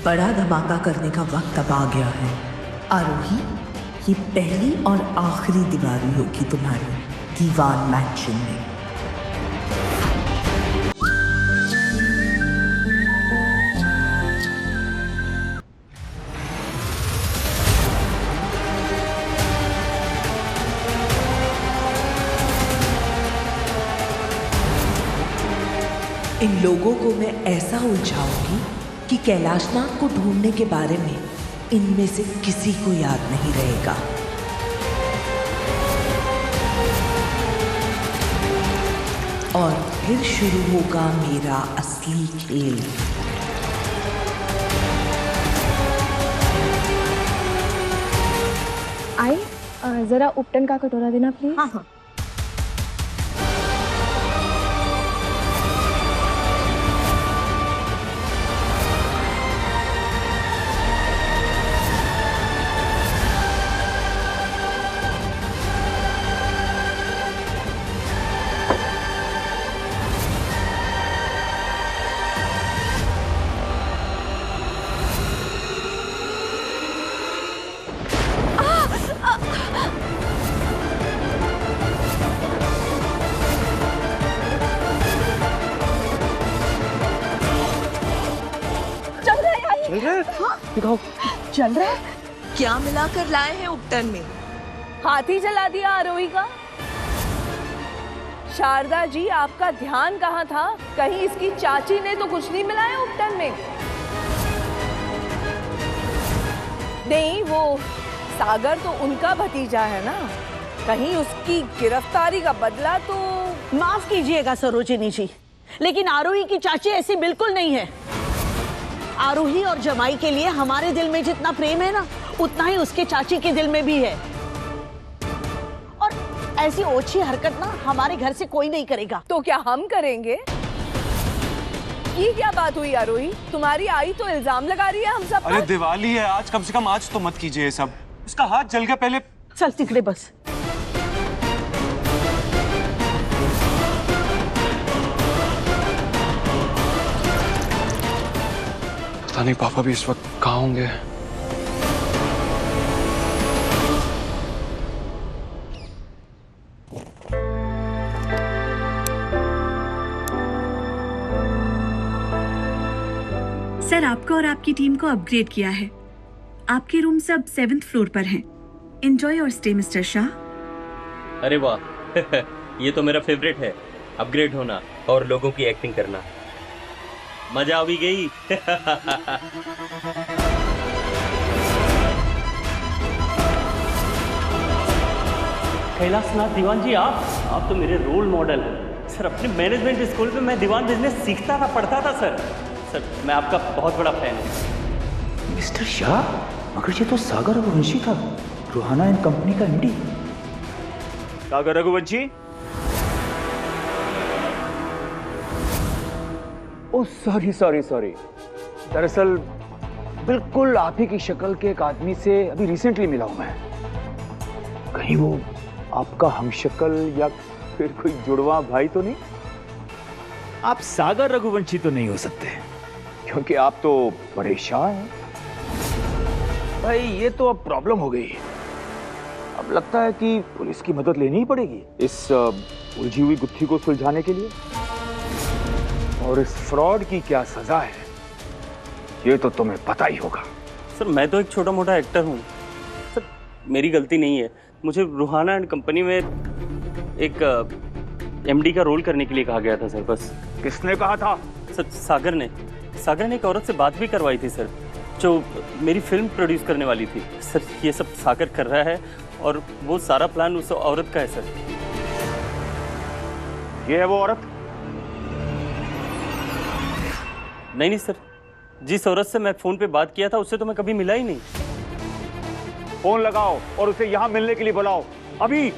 बड़ा धमाका करने का वक्त अब आ गया है। आरोही, ये पहली और आखिरी दिवाली होगी तुम्हारी दीवान मैंशन में। इन लोगों को मैं ऐसा उलझाऊंगी कि कैलाशनाथ को ढूंढने के बारे में इनमें से किसी को याद नहीं रहेगा। और फिर शुरू होगा मेरा असली खेल। आई जरा उपटन का कटोरा देना प्लीज। हाँ हाँ। दिखाओ। चल रहा है। क्या मिलाकर लाए हैं उपटन में? हाथी जला दिया आरोही का। शारदा जी, आपका ध्यान कहाँ था? कहीं इसकी चाची ने तो कुछ नहीं मिलाया उपटन में? नहीं, वो सागर तो उनका भतीजा है ना, कहीं उसकी गिरफ्तारी का बदला तो। माफ कीजिएगा सरोजिनी जी, लेकिन आरोही की चाची ऐसी बिल्कुल नहीं है। आरोही और जमाई के लिए हमारे दिल में जितना प्रेम है ना, उतना ही उसके चाची के दिल में भी है। और ऐसी ओछी हरकत ना हमारे घर से कोई नहीं करेगा। तो क्या हम करेंगे? ये क्या बात हुई आरोही? तुम्हारी आई तो इल्जाम लगा रही है हम सब पर। अरे दिवाली है आज, कम से कम आज तो मत कीजिए ये सब। उसका हाथ जल गया पहले। चल तिकड़े बस। पता नहीं पापा भी इस वक्त कहाँ होंगे। सर, आपको और आपकी टीम को अपग्रेड किया है। आपके रूम सब 7th फ्लोर पर हैं। Enjoy your stay mister Shah. अरे वाह ये तो मेरा फेवरेट है, अपग्रेड होना और लोगों की एक्टिंग करना। मजा आ भी गई। कैलाशनाथ दीवान जी, आप तो मेरे रोल मॉडल हैं सर। अपने मैनेजमेंट स्कूल में मैं दीवान बिजनेस सीखता था, पढ़ता था सर। मैं आपका बहुत बड़ा फैन हूँ। मिस्टर शाह, मगर ये तो सागर रघुवंशी था, रुहाना एंड कंपनी का MD. Sagar Raghuvanshi? Oh sorry. दरअसल बिल्कुल आप ही की शक्ल के एक आदमी से अभी रिसेंटली मिला हूं मैं। कहीं वो आपका हमशक्ल या फिर कोई जुड़वा भाई तो नहीं? आप सागर रघुवंशी तो नहीं हो सकते, क्योंकि आप तो बड़े शाह हैं। भाई ये तो अब प्रॉब्लम हो गई। अब लगता है कि पुलिस की मदद लेनी ही पड़ेगी इस उलझी हुई गुत्थी को सुलझाने के लिए। और इस फ्रॉड की क्या सजा है ये तो तुम्हें पता ही होगा। सर मैं तो एक छोटा मोटा एक्टर हूँ सर, मेरी गलती नहीं है। मुझे रुहाना एंड कंपनी में एक एमडी का रोल करने के लिए कहा गया था सर। बस। किसने कहा था? सर सागर ने एक औरत से बात भी करवाई थी सर, जो मेरी फिल्म प्रोड्यूस करने वाली थी सर। ये सब सागर कर रहा है और वो सारा प्लान उस औरत का है सर। ये है वो औरत? नहीं सर, जिस औरत से मैं फोन पे बात किया था उससे तो मैं कभी मिला ही नहीं। फोन लगाओ और उसे यहां मिलने के लिए बुलाओ अभी।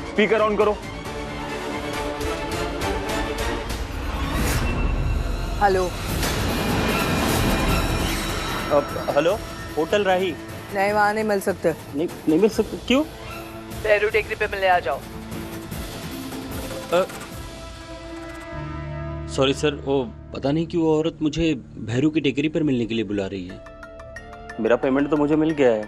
स्पीकर ऑन करो। हेलो। हेलो, होटल राही? नहीं, वहाँ नहीं मिल सकते। नहीं मिल सकते? क्यों? पेरू टेकरी पे मिले, आ जाओ। सॉरी सर, वो पता नहीं क्यों वो औरत मुझे भैरू की टेकरी पर मिलने के लिए बुला रही है। मेरा पेमेंट तो मुझे मिल गया है,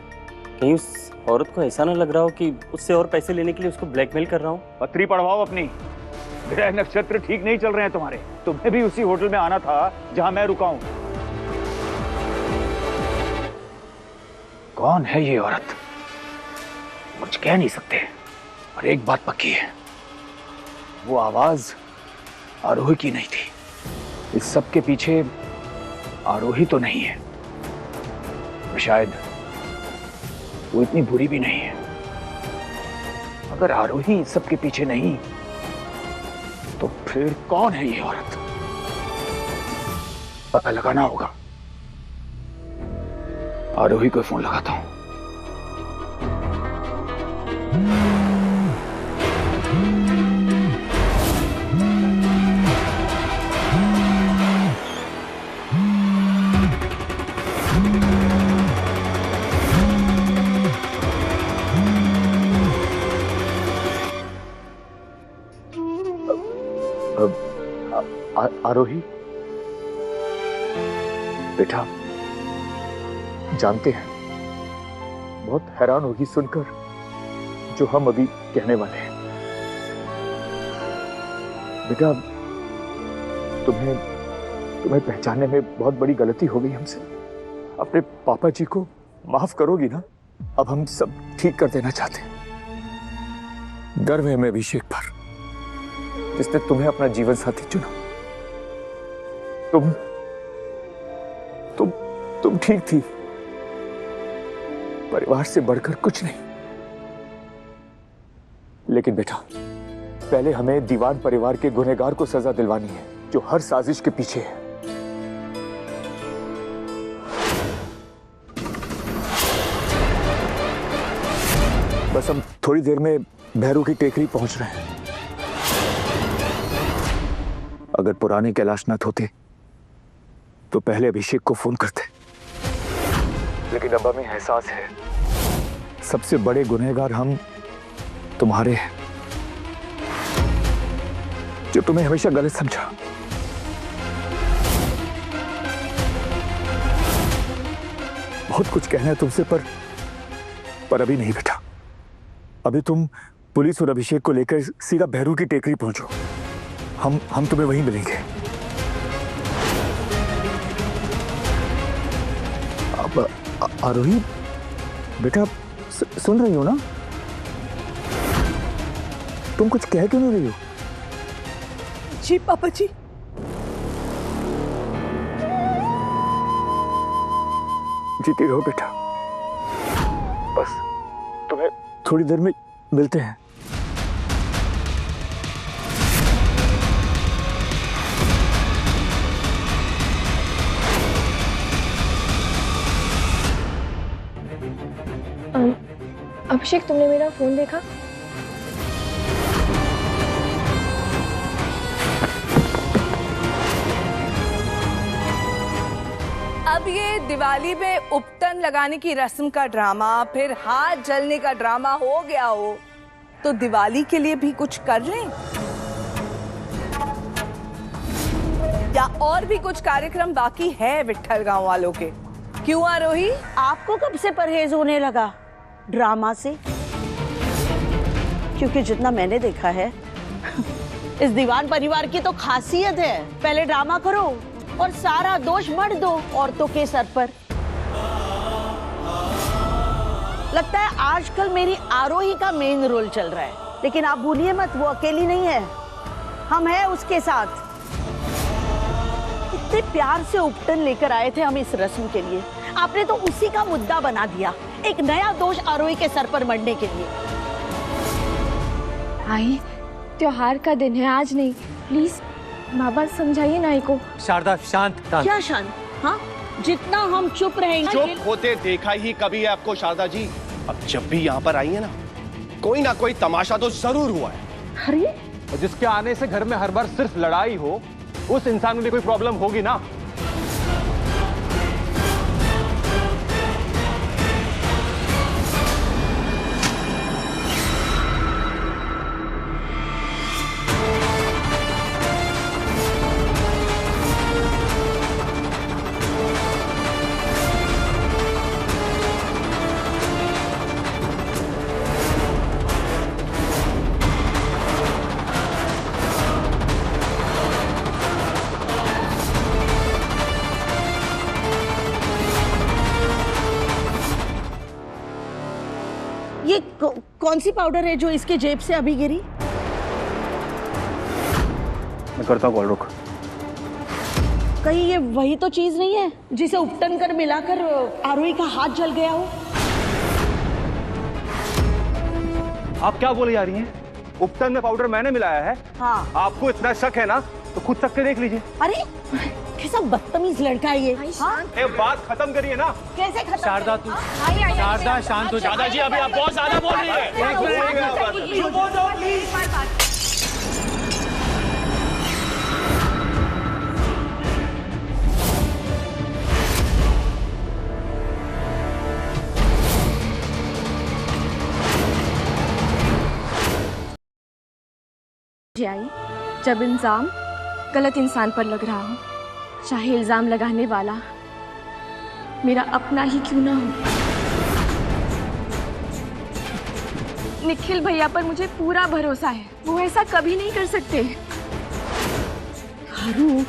कहीं उस औरत को ऐसा ना लग रहा हो कि उससे और पैसे लेने के लिए उसको ब्लैकमेल कर रहा हूँ। पत्री पढ़वाओ अपनी। ग्रह नक्षत्र ठीक नहीं चल रहे हैं तुम्हारे। तुम्हें भी उसी होटल में आना था जहां मैं रुका हूं। कौन है ये औरत? कुछ कह नहीं सकते, और एक बात पक्की है, वो आवाज आरोही की नहीं थी। इस सब के पीछे आरोही तो नहीं है, और शायद वो इतनी बुरी भी नहीं है। अगर आरोही इस सब के पीछे नहीं, तो फिर कौन है ये औरत? पता लगाना होगा। आरोही को फोन लगाता हूं। आरोही बेटा, जानते हैं बहुत हैरान होगी सुनकर जो हम अभी कहने वाले हैं। बेटा, तुम्हें पहचानने में बहुत बड़ी गलती हो गई हमसे। अपने पापा जी को माफ करोगी ना? अब हम सब ठीक कर देना चाहते हैं। गर्व है मैं अभिषेक पर, जिसने तुम्हें अपना जीवन साथी चुना। तुम ठीक थी, परिवार से बढ़कर कुछ नहीं। लेकिन बेटा, पहले हमें दीवान परिवार के गुनहगार को सजा दिलवानी है, जो हर साजिश के पीछे है। बस हम थोड़ी देर में भैरू की टेकरी पहुंच रहे हैं। अगर पुराने कैलाशनाथ होते तो पहले अभिषेक को फोन करते, लेकिन अब हमें एहसास है सबसे बड़े गुनहगार हम तुम्हारे हैं, जो तुम्हें हमेशा गलत समझा। बहुत कुछ कहना है तुमसे, पर अभी नहीं बेटा। अभी तुम पुलिस और अभिषेक को लेकर सीधा भैरू की टेकरी पहुंचो। हम तुम्हें वहीं मिलेंगे। अब आरोही बेटा, सुन रही हो ना? तुम कुछ कह क्यों नहीं रही हो? जी पापा जी। जीती रहो बेटा। बस तुम्हें थोड़ी देर में मिलते हैं। अभिषेक, तुमने मेरा फोन देखा? अब ये दिवाली में उपटन लगाने की रस्म का ड्रामा, फिर हाथ जलने का ड्रामा हो गया हो, तो दिवाली के लिए भी कुछ कर लें, या और भी कुछ कार्यक्रम बाकी है विट्ठल गांव वालों के। क्यों आरोही? आपको कब से परहेज होने लगा ड्रामा से? क्योंकि जितना मैंने देखा है इस दीवान परिवार की तो खासियत है, पहले ड्रामा करो और सारा दोष मत दो औरतों के सर पर। लगता है आजकल मेरी आरोही का मेन रोल चल रहा है, लेकिन आप भूलिए मत, वो अकेली नहीं है, हम हैं उसके साथ। इतने प्यार से उपटन लेकर आए थे हम इस रस्म के लिए, आपने तो उसी का मुद्दा बना दिया, एक नया दोष आरोही के सर पर मढ़ने के लिए। आई, त्योहार का दिन है, आज नहीं। प्लीज माँ बात समझाइए नाई को। शारदा शांत। क्या शांत? हाँ, जितना हम चुप रहेंगे। चुप होते देखा ही कभी है आपको शारदा जी। अब जब भी यहाँ पर आई है ना कोई तमाशा तो जरूर हुआ है। अरे जिसके आने से घर में हर बार सिर्फ लड़ाई हो, उस इंसान में भी कोई प्रॉब्लम होगी ना। कौन सी पाउडर है जो इसके जेब से अभी गिरी? मैं करता हूँ कॉल, रुक। कहीं ये वही तो चीज नहीं है जिसे उपटन कर मिलाकर आरोही का हाथ जल गया हो? आप क्या बोले जा रही हैं? उपटन में पाउडर मैंने मिलाया है? हाँ। आपको इतना शक है ना तो खुद चख के देख लीजिए। अरे कैसा बदतमीज लड़का है ये। हाँ? एक बात खत्म करिए ना। कैसे खत्म? शारदा तू, शारदा शांत हो। शारदा जी अभी आप बहुत ज्यादा बोल रही हैं। आई जब इल्जाम गलत इंसान पर लग रहा हो, चाहे इल्जाम लगाने वाला मेरा अपना ही क्यों ना हो। निखिल भैया पर मुझे पूरा भरोसा है, वो ऐसा कभी नहीं कर सकते। आरू,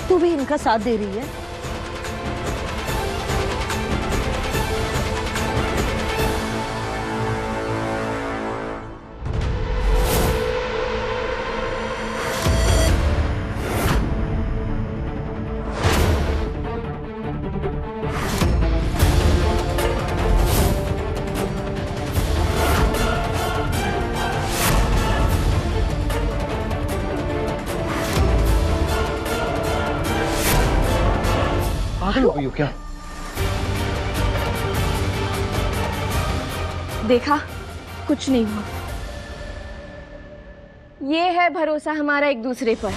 तू भी इनका साथ दे रही है? पागल हो गई हो क्या? देखा, कुछ नहीं हुआ। ये है भरोसा हमारा एक दूसरे पर।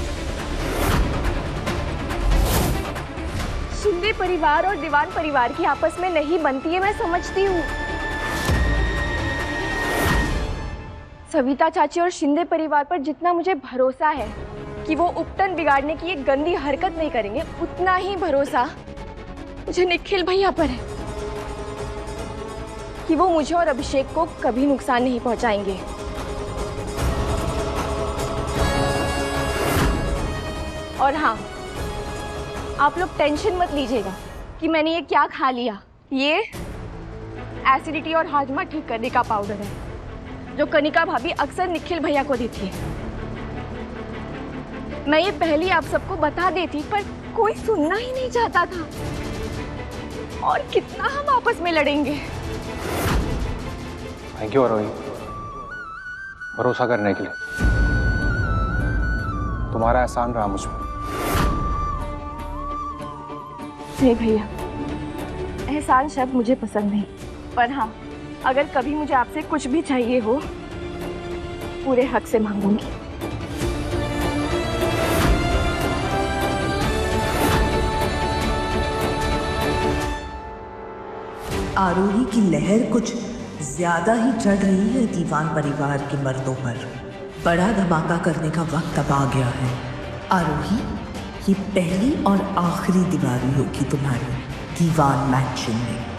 शिंदे परिवार और दीवान परिवार की आपस में नहीं बनती है, मैं समझती हूँ। सविता चाची और शिंदे परिवार पर जितना मुझे भरोसा है कि वो उपटन बिगाड़ने की एक गंदी हरकत नहीं करेंगे, उतना ही भरोसा मुझे निखिल भैया पर है कि वो मुझे और अभिषेक को कभी नुकसान नहीं पहुंचाएंगे। और हाँ, आप लोग टेंशन मत लीजिएगा कि मैंने ये क्या खा लिया। ये एसिडिटी और हाजमा ठीक करने का पाउडर है जो कनिका भाभी अक्सर निखिल भैया को देती है। मैं ये पहले आप सबको बता देती पर कोई सुनना ही नहीं चाहता था। और कितना हम आपस में लड़ेंगे। थैंक यू आरोही, भरोसा करने के लिए। तुम्हारा एहसान रहा मुझ पर। नहीं भैया, एहसान शब्द मुझे पसंद नहीं, पर हाँ, अगर कभी मुझे आपसे कुछ भी चाहिए हो, पूरे हक से मांगूंगी। आरोही की लहर कुछ ज्यादा ही चढ़ रही है दीवान परिवार के मर्दों पर। बड़ा धमाका करने का वक्त अब आ गया है। आरोही, ये पहली और आखिरी दिवाली होगी तुम्हारी दीवान मैंशन में।